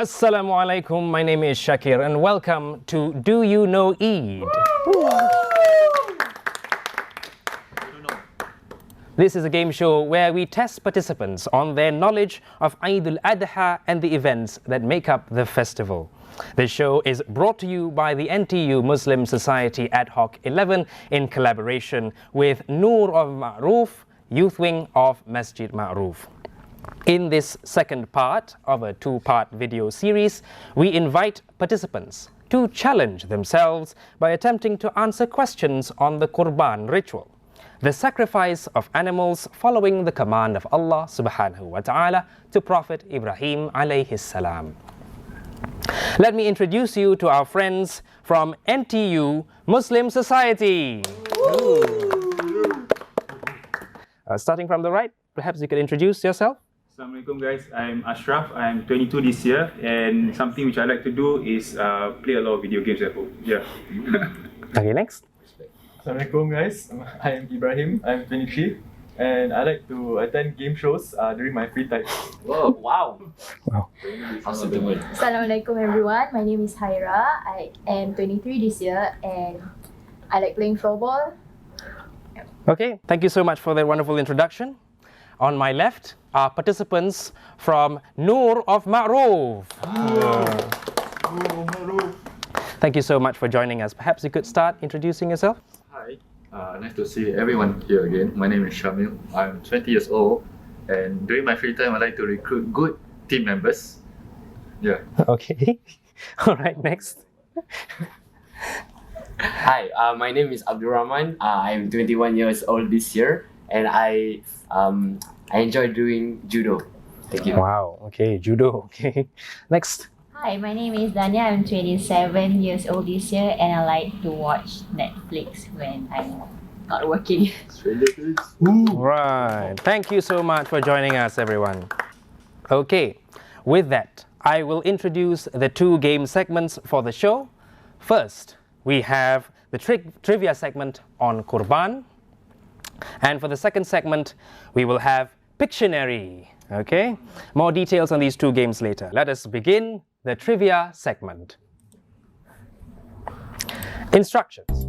Assalamu alaikum, my name is Shakir and welcome to Do You Know Eid? This is a game show where we test participants on their knowledge of Eid al-Adha and the events that make up the festival. The show is brought to you by the NTU Muslim Society Ad Hoc 11 in collaboration with Nur of Maarof, Youth Wing of Masjid Ma'ruf. In this second part of a two-part video series, we invite participants to challenge themselves by attempting to answer questions on the Qurban ritual, the sacrifice of animals following the command of Allah subhanahu wa ta'ala to Prophet Ibrahim alayhi salam. Let me introduce you to our friends from NTU Muslim Society. Starting from the right, perhaps you could introduce yourself. Assalamualaikum guys, I'm Ashraf, I'm 22 this year, and something which I like to do is play a lot of video games at home. Yeah. Okay, next. Assalamualaikum guys, I'm Ibrahim, I'm 23 and I like to attend game shows during my free time. Whoa, wow. How's it doing? Assalamualaikum everyone, my name is Haira, I am 23 this year and I like playing floorball. Okay, thank you so much for that wonderful introduction. On my left are participants from Nur of Maarof. Thank you so much for joining us. Perhaps you could start introducing yourself. Hi, nice to see everyone here again. My name is Ismail. I'm 20 years old, and during my free time, I like to recruit good team members. Yeah. Okay. All right, next. Hi, my name is Abdurrahman. I'm 21 years old this year, and I enjoy doing judo. Thank you. Wow, okay, judo. Okay. Next. Hi, my name is Dania. I'm 27 years old this year and I like to watch Netflix when I'm not working. Right. Thank you so much for joining us, everyone. Okay, with that, I will introduce the two game segments for the show. First, we have the trivia segment on Qurban. And for the second segment, we will have Pictionary. Okay, more details on these two games later. Let us begin the trivia segment. Instructions.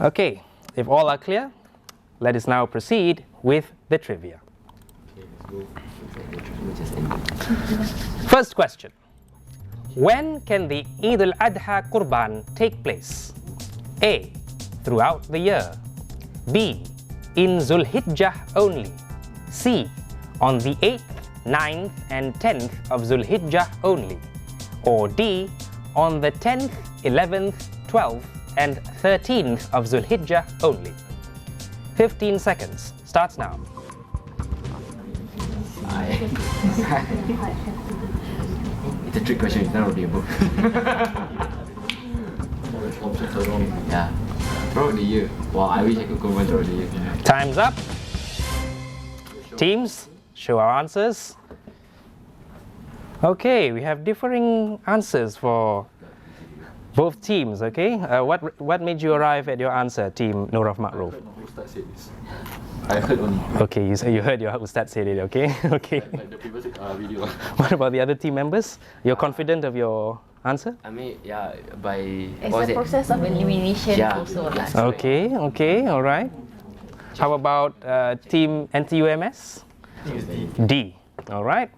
Okay, if all are clear, let us now proceed with the trivia. First question. When can the Eid al-Adha Qurban take place? A. Throughout the year. B. In Zulhijjah only. C. On the 8th, 9th and 10th of Zulhijjah only. Or D. On the 10th, 11th, 12th and 13th of Zulhijjah only. 15 seconds. Starts now. It's a trick question, it's not really a book. Yeah. Throughout the year. Wow, I wish I could comment throughout the year. Time's up. Teams, show our answers. Okay, we have differing answers for both teams, okay? What made you arrive at your answer, team Nur of Maarof? I heard only. Okay, you heard your Ustad said it, okay? Okay. Like the previous video. What about the other team members? You're confident of your answer? I mean, yeah, by... It's a process of elimination also. Yes. Okay, okay, all right. How about team NTUMS? D, all right.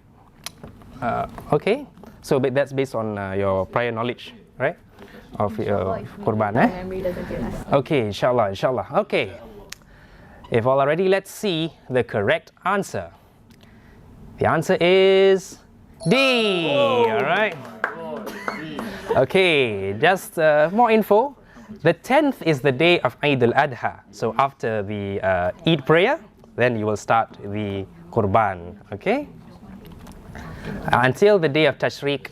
Okay, so that's based on your prior knowledge, right? Of Qurban, eh? Memory doesn't give us. Okay, inshallah, inshallah. Okay. If all are ready, let's see the correct answer. The answer is D. All right. Okay, just more info. The 10th is the day of Eid al-Adha. So after the Eid prayer, then you will start the Qurban. Okay. Until the day of Tashriq,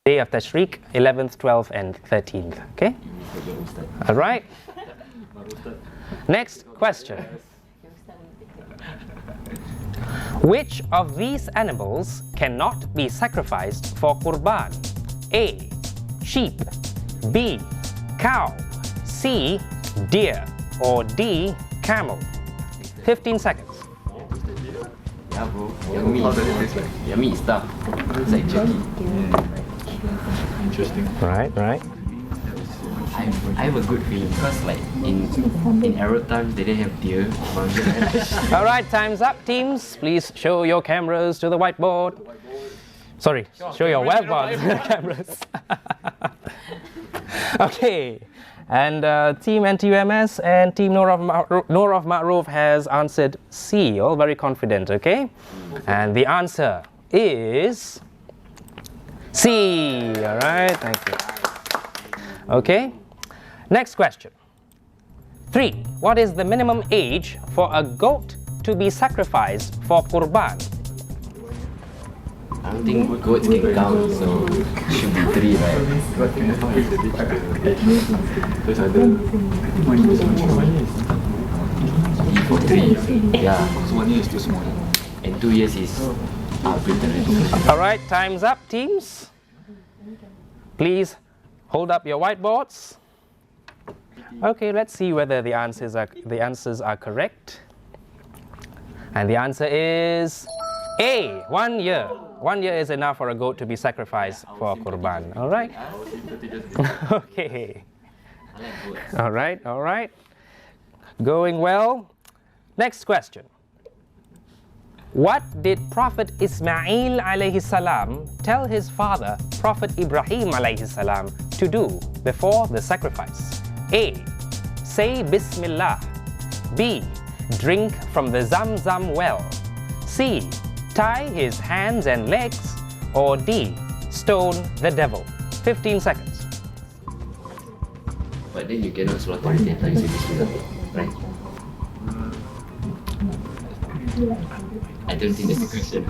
11th, 12th, and 13th. Okay. All right. Next question. Which of these animals cannot be sacrificed for Qurban? A. Sheep. B. Cow. C. Deer. Or D. camel. 15 seconds. Yeah, bro. Yummy. Yummy stuff. It's like jerky. Interesting. Right. I have a good feeling because like in Arab times they didn't have deer. All right, time's up, teams. Please show your cameras to the whiteboard. Sorry, show your whiteboard to the cameras. Okay, and Team NTUMS and Team Nur of Maarof has answered C. All very confident, okay? And the answer is C. All right, thank you. Okay, next question. 3. What is the minimum age for a goat to be sacrificed for Qurban? I don't think goats can count, so it should be 3, right? Terus ada For 3, yeah. so 1 year is too small. And 2 years is arbitrary. All right, time's up, teams. Please hold up your whiteboards. Okay, let's see whether the answers are correct. And the answer is A. 1 year. 1 year is enough for a goat to be sacrificed for Qurban. All right. Okay. All right. Going well. Next question. What did Prophet Isma'il alayhi salam tell his father, Prophet Ibrahim alayhi salam, to do before the sacrifice? A. Say Bismillah. B. Drink from the Zamzam well. C. Tie his hands and legs. Or D. Stone the devil. 15 seconds. But then you cannot slaughter it after you say Bismillah, right? I don't think that's the question.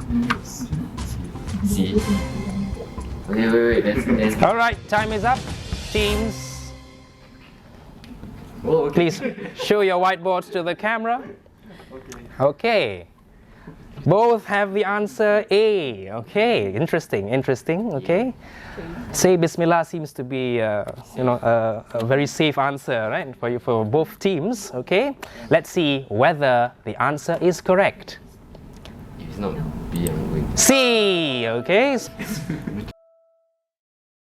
See? Wait, let's All right, time is up. Teams, oh, okay. please show your whiteboards to the camera. Okay. Both have the answer A. Okay, interesting. Okay. Say Bismillah seems to be, a very safe answer, right, for both teams. Okay. Let's see whether the answer is correct. If it's not B, I'm going to... C. Okay.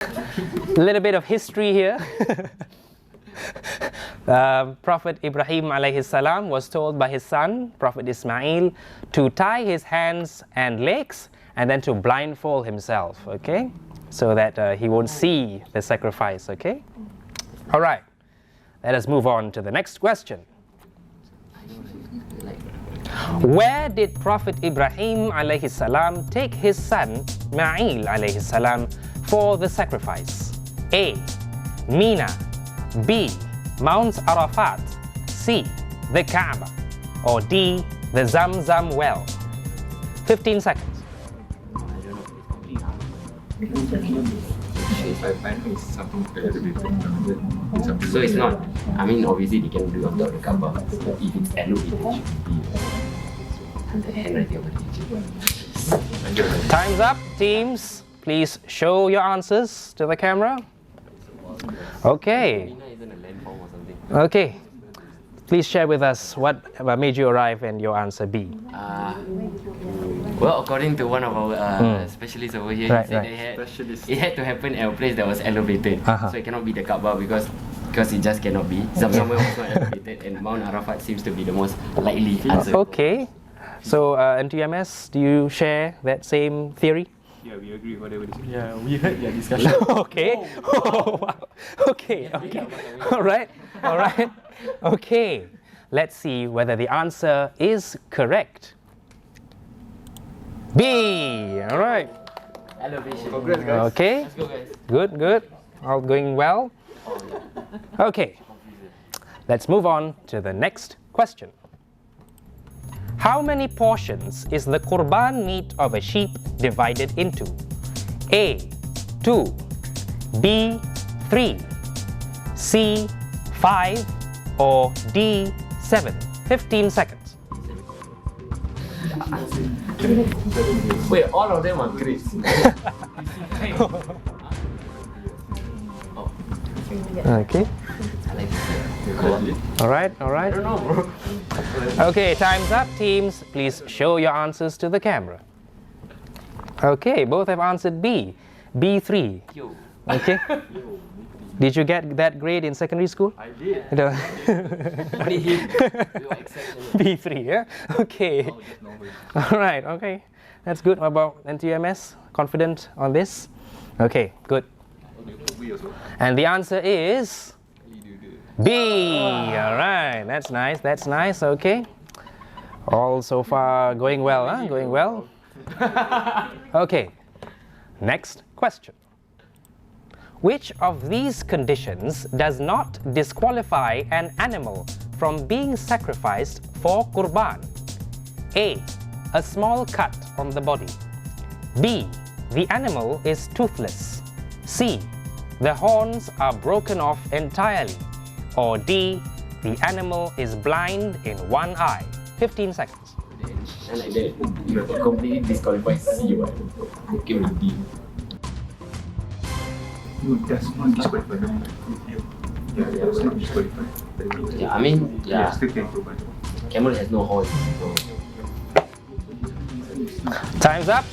A little bit of history here. Prophet Ibrahim alayhi salam was told by his son, Prophet Isma'il, to tie his hands and legs and then to blindfold himself, okay? So that he won't see the sacrifice, okay? All right, let us move on to the next question. Where did Prophet Ibrahim alayhi salam take his son, Ismail alayhi salam, for the sacrifice? A. Mina. B. Mount Arafat. C. The Kaaba. Or D. The Zamzam well. 15 seconds. I know it's something elevated. So it's not, I mean obviously they can do on top of the Kaaba, but if it's elevated, it should be the handwriting of the teacher. Time's up, teams. Please show your answers to the camera. Okay. Mina isn't a landform or something. Okay. Please share with us what made you arrive in your answer B. Well, according to one of our specialists over here, Right, he said it had to happen at a place that was elevated. So it cannot be the Kaaba because it just cannot be. Zamzam was not elevated, and Mount Arafat seems to be the most likely answer. Okay. So, NTUMS, do you share that same theory? Yeah, we agree with whatever they say. Yeah, we heard your discussion. Okay. Oh, wow. Okay. All right. Okay. Let's see whether the answer is correct. B. All right. Elevation. Congrats, guys. Okay. Let's go, guys. Good. All going well. Okay. Let's move on to the next question. How many portions is the Qurban meat of a sheep divided into? A. 2. B. 3. C. 5. Or D. 7. 15 seconds. Wait, all of them are grapes. Okay. I like this. All right, all right. I don't know, bro. Okay, time's up. Teams, please show your answers to the camera. Okay, both have answered B. B3. Yo. Okay. Did you get that grade in secondary school? I did. No. Only him. We were exceptional. B3, yeah? Okay. Oh, just normal. All right, okay. That's good. What about NTUMS? Confident on this? Okay, good. We also. And the answer is B. All right, that's nice. That's nice. Okay. All so far going well, huh? Going well. Okay. Next question. Which of these conditions does not disqualify an animal from being sacrificed for Qurban? A. A small cut on the body. B. The animal is toothless. C. The horns are broken off entirely. Or D. The animal is blind in one eye. 15 seconds. And like that, you completely disqualified C, right? Okay, with D. No, that's not disqualified. Yeah, that's not disqualified. Yeah, I mean, yeah. Still can Qurban. Camel has no horns, so. Time's up.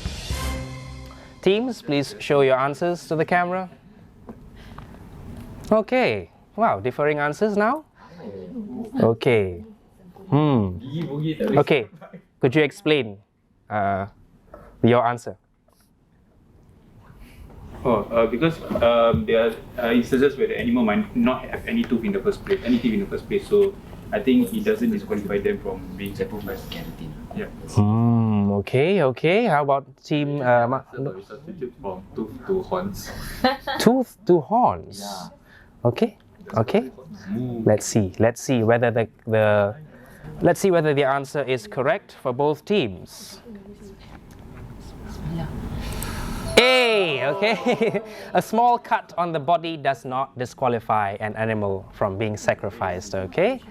Teams, please show your answers to the camera. Okay. Wow, differing answers now? Okay. Okay. Could you explain your answer? Because there are instances where the animal might not have any teeth in the first place, so I think it doesn't disqualify them from being sacrificed. Keratin. Yeah. Okay, okay. How about team So we substitute from tooth to horns. tooth to horns? Yeah. Okay, okay. Let's see whether the answer is correct for both teams. A, okay. A small cut on the body does not disqualify an animal from being sacrificed, okay?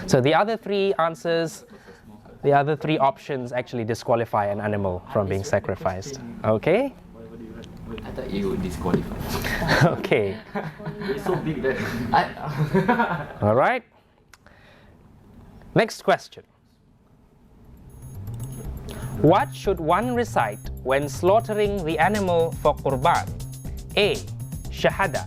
So the other three answers, the other three options actually disqualify an animal from being sacrificed, okay? I thought you would disqualify. Okay. It's so big there. All right. Next question. What should one recite when slaughtering the animal for Qurban? A. Shahada.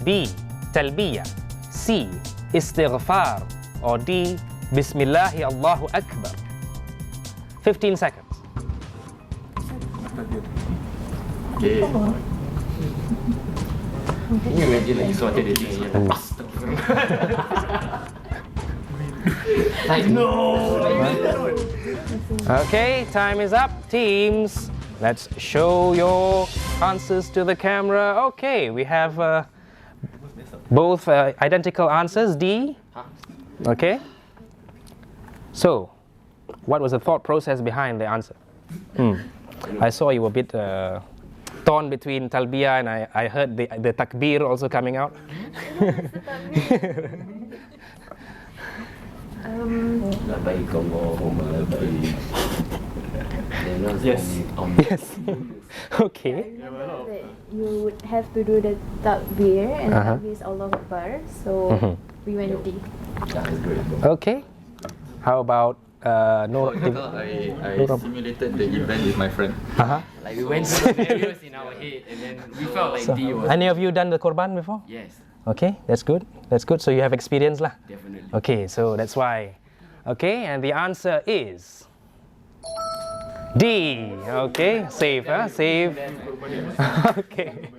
B. Talbiyah. C. Istighfar. Or D. Bismillahi Allahu Akbar. 15 seconds. Okay. Can you imagine like you sorted the thing and like, no! Okay, time is up, teams. Let's show your answers to the camera. Okay, we have both identical answers, D. Okay. So, what was the thought process behind the answer? I saw you were a bit torn between talbiyah and I heard the takbir also coming out. Yes. Yes. Okay. You would have to do the takbir and the takbir is Allahu Akbar. So we went with D. That's great. Okay. How about Nur? I simulated the event with my friend. Like we went through scenarios in our head and then we felt like D was. Any of you done the Qurban before? Yes, Okay, that's good. That's good. So you have experience lah. definitely. Okay, so that's why. Okay, and the answer is D. Okay, safe, huh? Safe. Okay.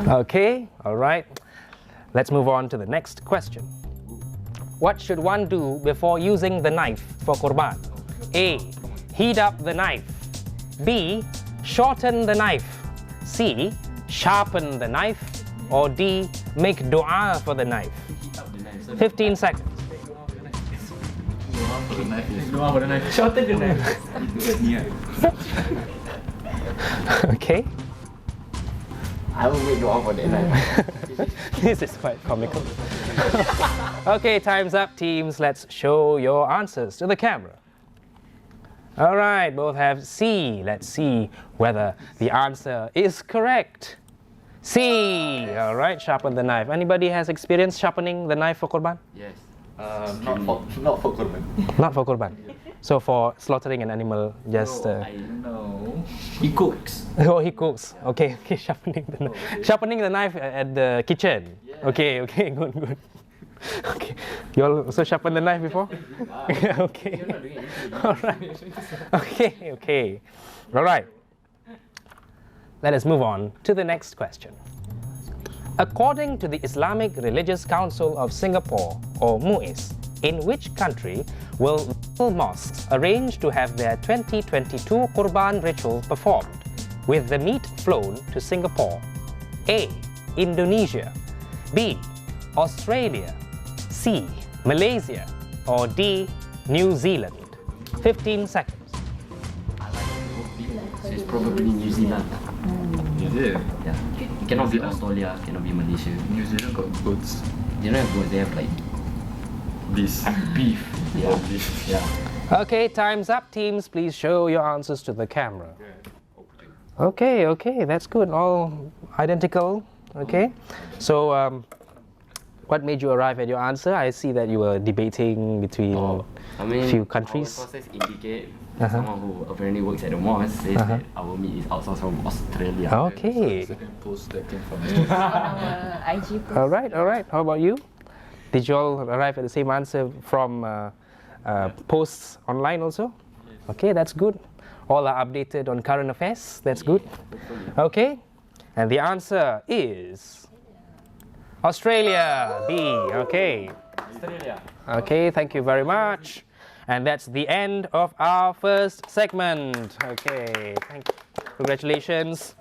Okay, all right. Let's move on to the next question. What should one do before using the knife for Qurban? A. Heat up the knife. B. Shorten the knife. C. Sharpen the knife. Or D. Make dua for the knife. 15 seconds. Shorten the knife. Okay. I will make dua for that night. This is quite comical. Okay, time's up, teams. Let's show your answers to the camera. All right, both have C. Let's see whether the answer is correct. C. All right, sharpen the knife. Anybody has experience sharpening the knife for Qurban? Yes. Not for Qurban. Not for Qurban. So for slaughtering an animal, just. No. He cooks. Oh, he cooks. Okay, okay, sharpening the knife at the kitchen. Yeah. Okay, okay, good. Okay, you all also sharpen the knife before? Okay. You're not doing anything. All right. Okay. All right. Let us move on to the next question. According to the Islamic Religious Council of Singapore, or MUIS, in which country will mosques arrange to have their 2022 Qurban ritual performed, with the meat flown to Singapore? A. Indonesia. B. Australia. C. Malaysia. Or D. New Zealand. 15 seconds. I like both people. So it's probably New Zealand. Is it? Yeah. It cannot be Zealand? Australia, cannot be Malaysia. New Zealand got goats. They don't have goats, they have like This. beef. Yeah. This. Yeah. Okay, time's up. Teams, please show your answers to the camera. Okay, that's good. All identical. Okay. So, what made you arrive at your answer? I see that you were debating between I mean, few countries. Our sources indicate someone who apparently works at the mosque says that our meat is outsourced from Australia. Okay. Second post that came from On our IG post. All right. How about you? Did you all arrive at the same answer from posts online also? Okay, that's good. All are updated on current affairs. That's good. Okay. And the answer is Australia. B. Okay. Australia. Okay, thank you very much. And that's the end of our first segment. Okay, thank you. Congratulations.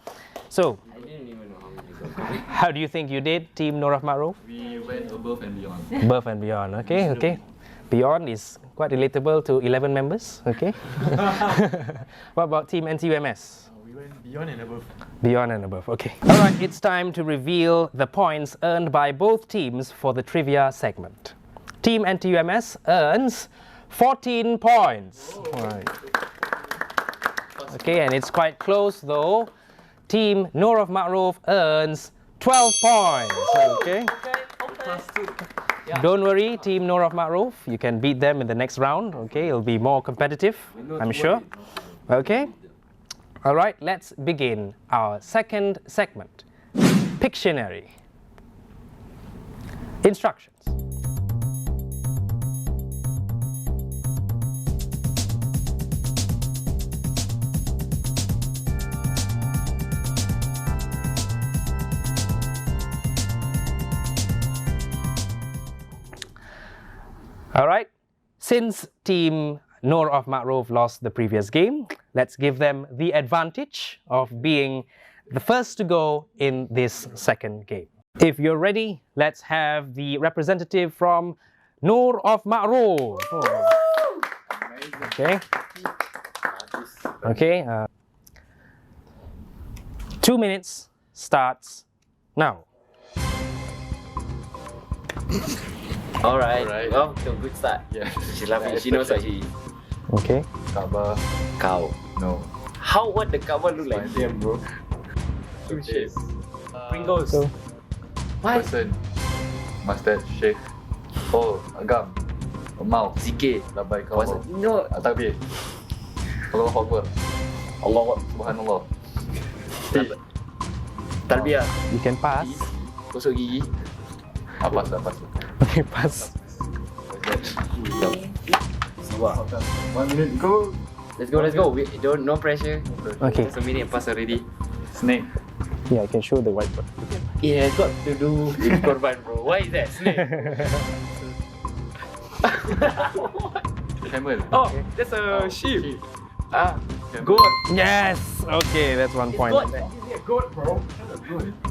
So, I didn't even know how many goats. how do you think you did, Team Nur of Maarof? We went above and beyond. Above and beyond. Okay. Beyond is quite relatable to 11 members. Okay. What about Team NTUMS? We went beyond and above. Beyond and above. Okay. All right, it's time to reveal the points earned by both teams for the trivia segment. Team NTUMS earns 14 points. All right. Okay, and it's quite close though. Team Nur of Maarof earns 12 points. Okay. Don't worry, Team Nur of Maarof. You can beat them in the next round. Okay, it'll be more competitive, I'm sure. Okay. All right, let's begin our second segment. Pictionary. Instructions. All right, since Team Nur of Maarof lost the previous game, let's give them the advantage of being the first to go in this second game. If you're ready, let's have the representative from Nur of Maarof. Okay. Okay. 2 minutes starts now. Alright. Well, to a good start. Yeah. She's laughing. She knows what she is. Okay. Kaaba. Cow. No. What the cow look like? Damn, bro. Suitcase. Pringles. So, What? Person. Mustache. Shave. Oh, agam. Mau. Zikir. Labai kau. What's it? No. Takbir. Allahu Akbar. Allah. Subhanallah. Talbiyah. you can pass. Gosok gigi. Apa? Okay, pass. Siwa. 1 minute go. Let's go. Wait, no pressure. Okay. There's a minute pass already. Snake. Yeah, I can show the whiteboard. It has got to do with Qurban, bro. Why is that? Snake. Camel. Oh, that's a sheep. Camel. Goat. Yes. Okay, that's 1 point. Goat. Goat, bro.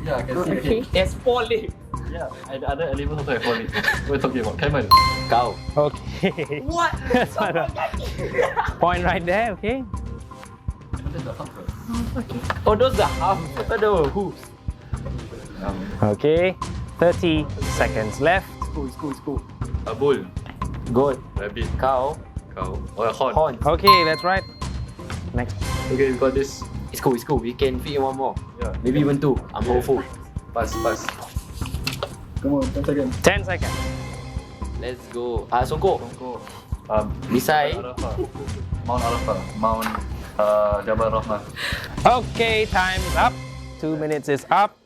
Yeah, I can see. It's 4 legs. Yeah, and other animals also have 4 legs. What are you talking about? Camel. Cow. Okay. What? That's one point right there. Okay. Oh, those are half. I thought they were hooves. Okay. 30 seconds left. School. A bull. Goat. Rabbit. Cow. Cow. Or a horn. Horn. Okay, that's right. Next. Okay, we got this. It's cool. We can fit in one more. Yeah. Maybe even 2. I'm hopeful. Pass. Come on, 10 seconds. 10 seconds. Let's go. Songkok. Recite. Mount Arafah. Mount Jabal Rahmah. Okay, time's up. 2 minutes is up.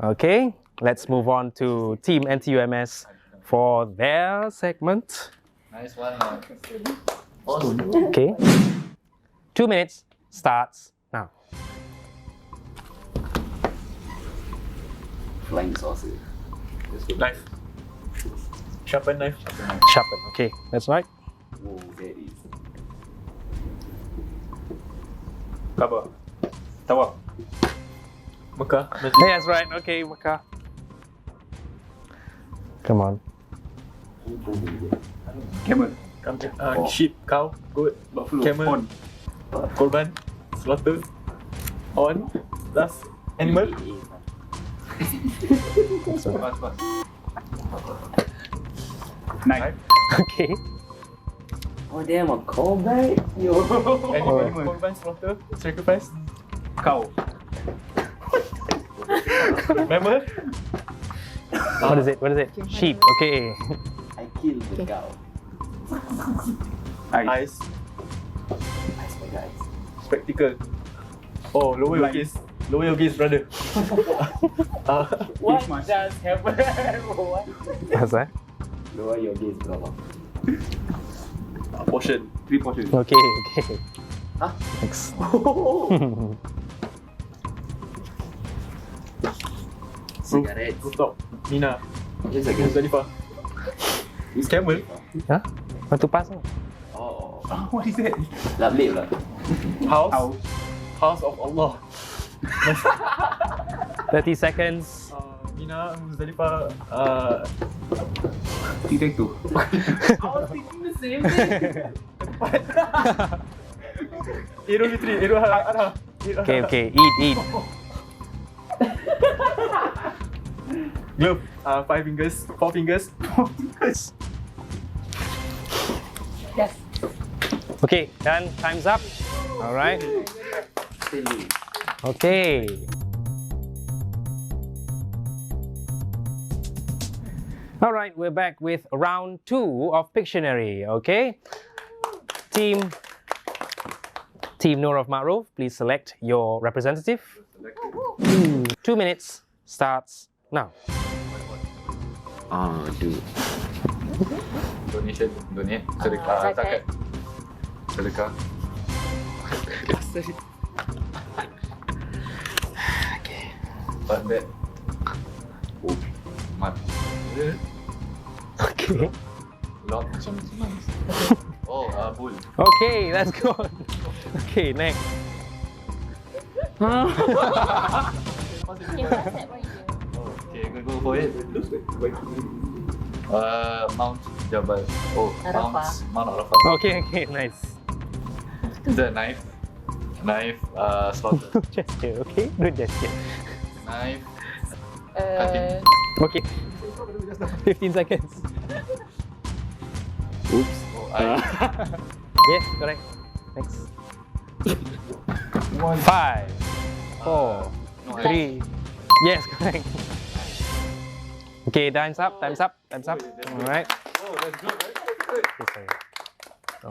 Okay, let's move on to Team NTUMS for their segment. Nice one. Okay. 2 minutes starts now. Flying saucer. Knife. Sharpen knife. Sharpen. Okay, that's right. Whoa, that is. Kaaba. Tawaf. Mekah. Masjid. Hey, that's right. Okay, Maka. Come on. Camel. Sheep, cow, goat, Buffalo. camel, Horn. Qurban, slaughter, horn, last animal. Pass. Knife. Okay. Oh damn, a callback? Yo. Animal, Qurban, slaughter, sacrifice, Cow. mammal, What is it? What is it? Sheep. Okay. I killed the cow. eyes, Ice my guys. spectacle. Oh, lower your gaze. Lower your gaze, brother. What just happened? What? What's that? Lower your gaze, bro. Portion. 3 portions. Okay. Okay. Huh? Next. Cigarettes. Rooftop. Mina. Just a guess. Muzdalifah. Camel. Huh? Want to pass? Oh. What is that? Labib lah. House. House. House of Allah. 30 seconds. Mina, Muzdalifah. Take 2. I was thinking the same thing. Idul Fitri. Idul Adha. Okay, okay. Eat. Glove. 5 fingers. 4 fingers. Yes. Okay, done. Time's up. All right. Okay. All right, we're back with round 2 of Pictionary. Okay. Team Nur of Maarof, please select your representative. 2 minutes starts now. Dude. Donate. Sedekah. Zakat. Sedekah. But that. Mat. Okay. Lock. Oh, bull. Okay, that's good. Okay, next. Okay, go for it. Mount Jabal. Oh, Mount Arafah. Okay, nice. Is that knife? Slaughter. Gesture, okay? Good gesture. Knife. Okay. 15 seconds. Oops. Oh, eye. Yes, correct. Next. 5, 4, No, 3. Yes, correct. Okay, time's up. All right. Oh, that's good, right?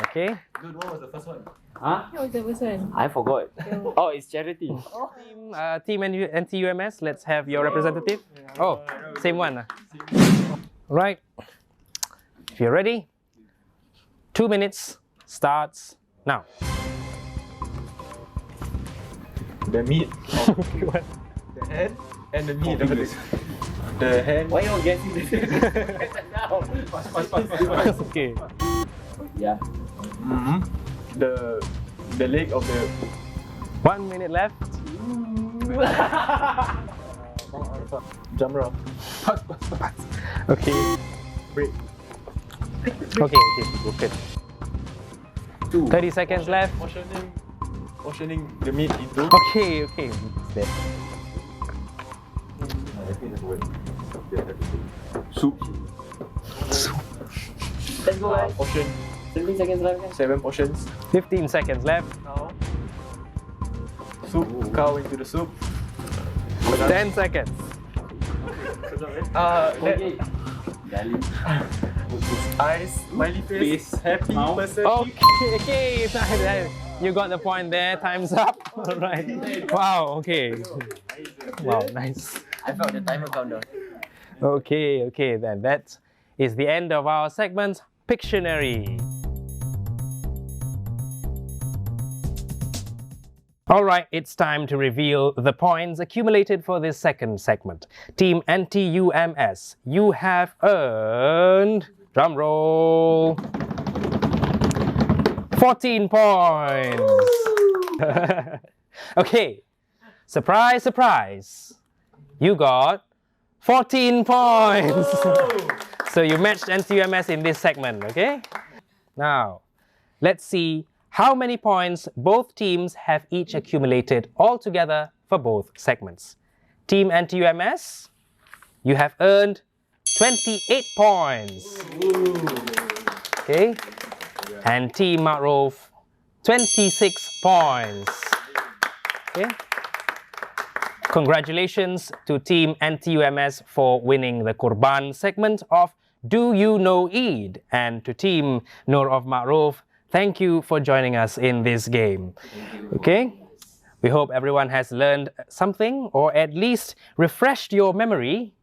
Okay. Good, what was the first one? Huh? What was the first one? I forgot. Oh, it's charity. Team NTUMS, let's have your representative. Oh, same one. Right. If you're ready, 2 minutes starts now. The meat of the hand and the meat of the hand. Why you guessing this? Now. Okay. Yeah. The leg of the 1 minute left. Jamrah. Okay. Break. Okay, good. 30 seconds left. Portioning the meat into. Okay. There. Soup. Let's go, guys. Portion. 17 seconds left, guys. 7 portions. 15 seconds left. Cow. Soup. Cow into the soup. 10 seconds. Eyes, smiley face, happy person. Okay, you got the point there. Time's up. All right. Wow. Okay. Wow. Nice. I felt the timer countdown. Okay. Then that is the end of our segment, Pictionary. All right, it's time to reveal the points accumulated for this second segment. Team NTUMS, you have earned, drum roll, 14 points. Okay, surprise, surprise. You got 14 points. So you matched NTUMS in this segment, okay? Now, let's see how many points both teams have each accumulated altogether for both segments. Team NTUMS, you have earned 28 points. Okay? And Team Maarof, 26 points. Okay? Congratulations to Team NTUMS for winning the Qurban segment of Do You Know Eid, and to Team Nur of Maarof, thank you for joining us in this game. Okay? We hope everyone has learned something or at least refreshed your memory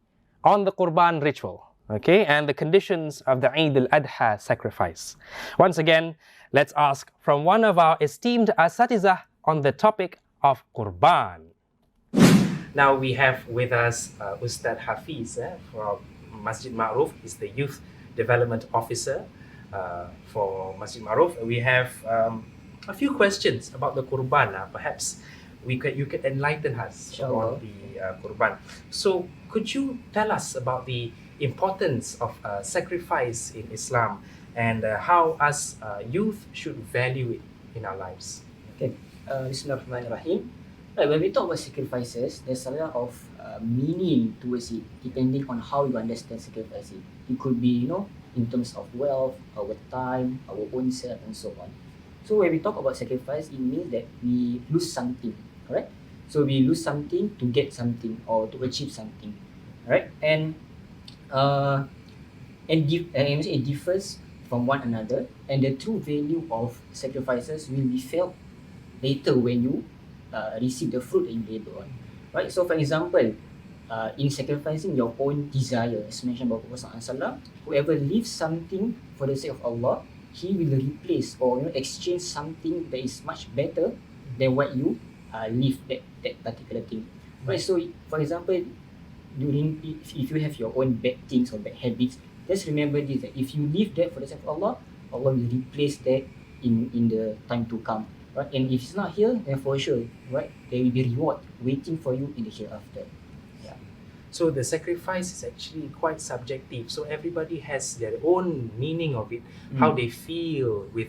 on the Qurban ritual, okay, and the conditions of the Eid al-Adha sacrifice. Once again, let's ask from one of our esteemed asatizahs on the topic of Qurban. Now we have with us Ustad Hafiz from Masjid Maarof. He's the Youth Development Officer for Masjid Maarof. We have a few questions about the Qurban. Perhaps you could enlighten us on the Qurban. So could you tell us about the importance of sacrifice in Islam and how us youth should value it in our lives? Okay, Bismillahirrahmanirrahim. Right, when we talk about sacrifices, there's a lot of meaning towards it, depending on how you understand sacrificing. It could be, in terms of wealth, our time, our own self, and so on. So when we talk about sacrifice, it means that we lose something, alright? So we lose something to get something or to achieve something, alright? And it differs from one another, and the true value of sacrifices will be felt later when you receive the fruit that you labor on, right? So for example, in sacrificing your own desire, as mentioned by Prophet Isma'il, whoever leaves something for the sake of Allah, he will replace or exchange something that is much better than what you leave that particular thing, right? So for example, if you have your own bad things or bad habits, just remember this, that if you leave that for the sake of Allah, Allah will replace that in the time to come. Right? And if it's not here, then for sure, right, there will be reward waiting for you in the hereafter. Yeah. So the sacrifice is actually quite subjective. So everybody has their own meaning of it, how they feel with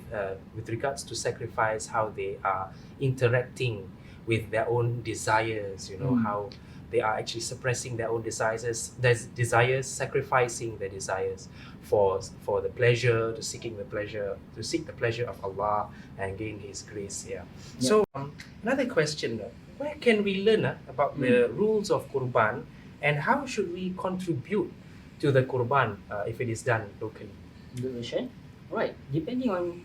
regards to sacrifice, how they are interacting with their own desires. How they are actually suppressing their own desires, sacrificing their desires for the pleasure, to seek the pleasure of Allah and gain His grace. Yeah. So another question: where can we learn about the rules of Qurban, and how should we contribute to the Qurban if it is done locally? Good question. Right. Depending on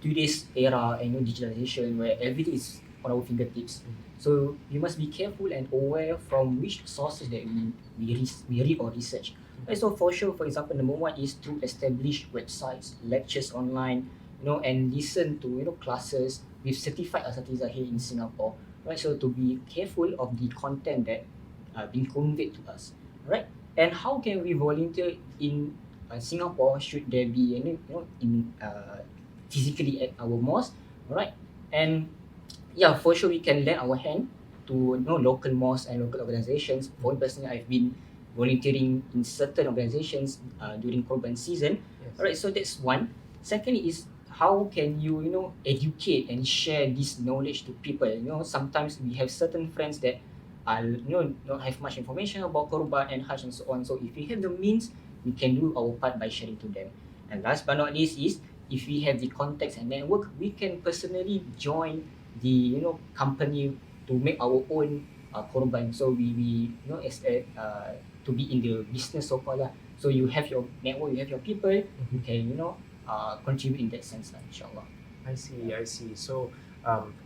today's era and digitalization, where everything is on our fingertips. So we must be careful and aware from which sources that we read or research. Right, so for sure, for example, number one is to establish websites, lectures online, and listen to classes with certified asatizahs here in Singapore. Right, so to be careful of the content that being conveyed to us. Right, and how can we volunteer in Singapore? Should there be physically at our mosque? Right, and yeah, for sure we can lend our hand to local mosques and local organizations. For me personally, I've been volunteering in certain organizations during Qurban season. Yes. Alright, so that's one. Secondly is how can you educate and share this knowledge to people. Sometimes we have certain friends that don't have much information about Qurban and Hajj and so on. So if we have the means, we can do our part by sharing to them. And last but not least is, if we have the contacts and network, we can personally join the company to make our own Qurban. So we you know as to be in the business so far lah. So you have your network, you have your people, you can contribute in that sense lah, inshallah. I see. So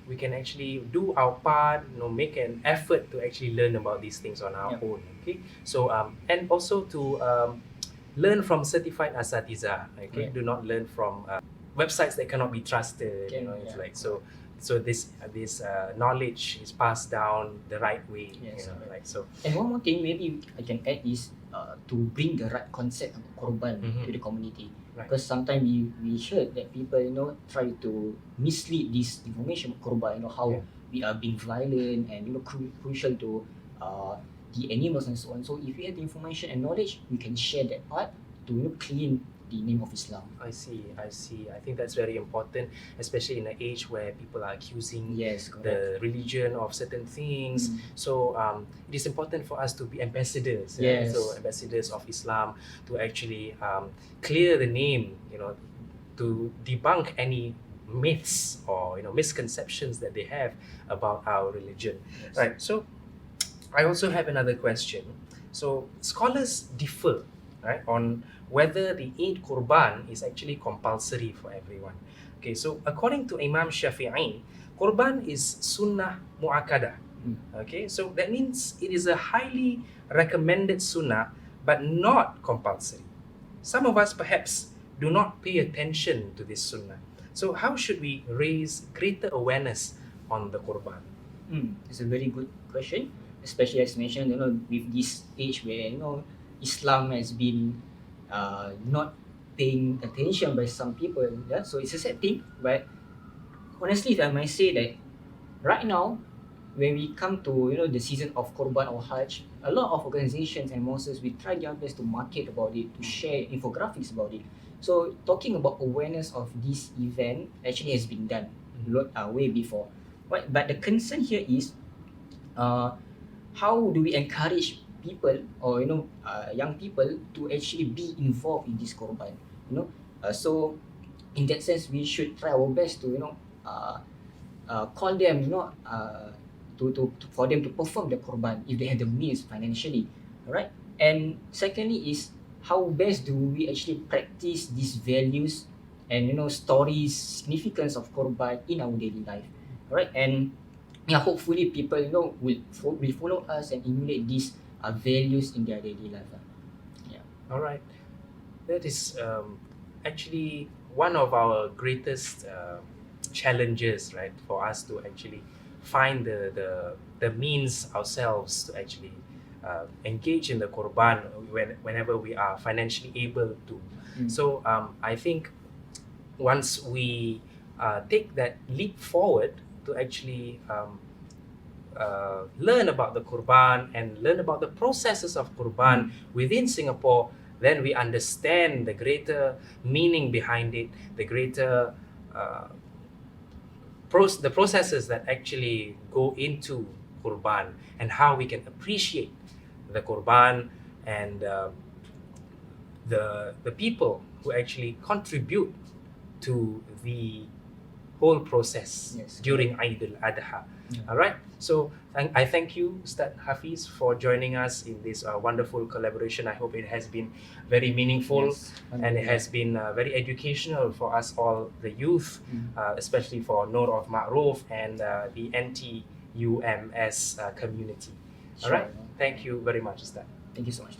we can actually do our part, make an effort to actually learn about these things on our own. Okay. So and also to learn from certified asatizahs. Okay. Do not learn from websites that cannot be trusted. It's like so. So this knowledge is passed down the right way. Yes, like so. And one more thing maybe I can add is to bring the right concept of Qurban to the community. Right. Because sometimes we heard that people try to mislead this information of Qurban, how we are being violent and crucial to the animals and so on. So if we have the information and knowledge, we can share that part to clean the name of Islam. I see. I think that's very important, especially in an age where people are accusing the religion of certain things. So it is important for us to be ambassadors. So ambassadors of Islam to actually clear the name, to debunk any myths or misconceptions that they have about our religion. Right. So I also have another question. So scholars differ, right, on whether the Eid Qurban is actually compulsory for everyone. Okay, so according to Imam Shafi'i, Qurban is sunnah mu'akkadah. Okay, so that means it is a highly recommended sunnah, but not compulsory. Some of us perhaps do not pay attention to this sunnah. So how should we raise greater awareness on the Qurban? It's a very good question, especially as mentioned, with this age where Islam has been not paying attention by some people. So it's a sad thing, but honestly, if I might say that right now, when we come to the season of Qurban or Hajj, a lot of organizations and mosques we try their best to market about it, to share infographics about it. So talking about awareness of this event actually has been done way before. But the concern here is how do we encourage people or young people to actually be involved in this Qurban. So in that sense, we should try our best to call them to for them to perform the Qurban if they have the means financially. Alright. And secondly is how best do we actually practice these values and stories, significance of Qurban in our daily life. Alright. And hopefully people will follow us and emulate these values in their daily life. All right, that is actually one of our greatest challenges, right, for us to actually find the means ourselves to actually engage in the Qurban whenever we are financially able to. So I think once we take that leap forward to actually learn about the Qurban and learn about the processes of Qurban within Singapore, then we understand the greater meaning behind it, the greater the processes that actually go into Qurban and how we can appreciate the Qurban and the people who actually contribute to the whole process during Eid al-Adha. All right. So I thank you, Ustad Hafiz, for joining us in this wonderful collaboration. I hope it has been very meaningful and it has been very educational for us all, the youth, especially for Nur of Maarof and the NTUMS community. All right. Thank you very much, Ustad. Thank you so much.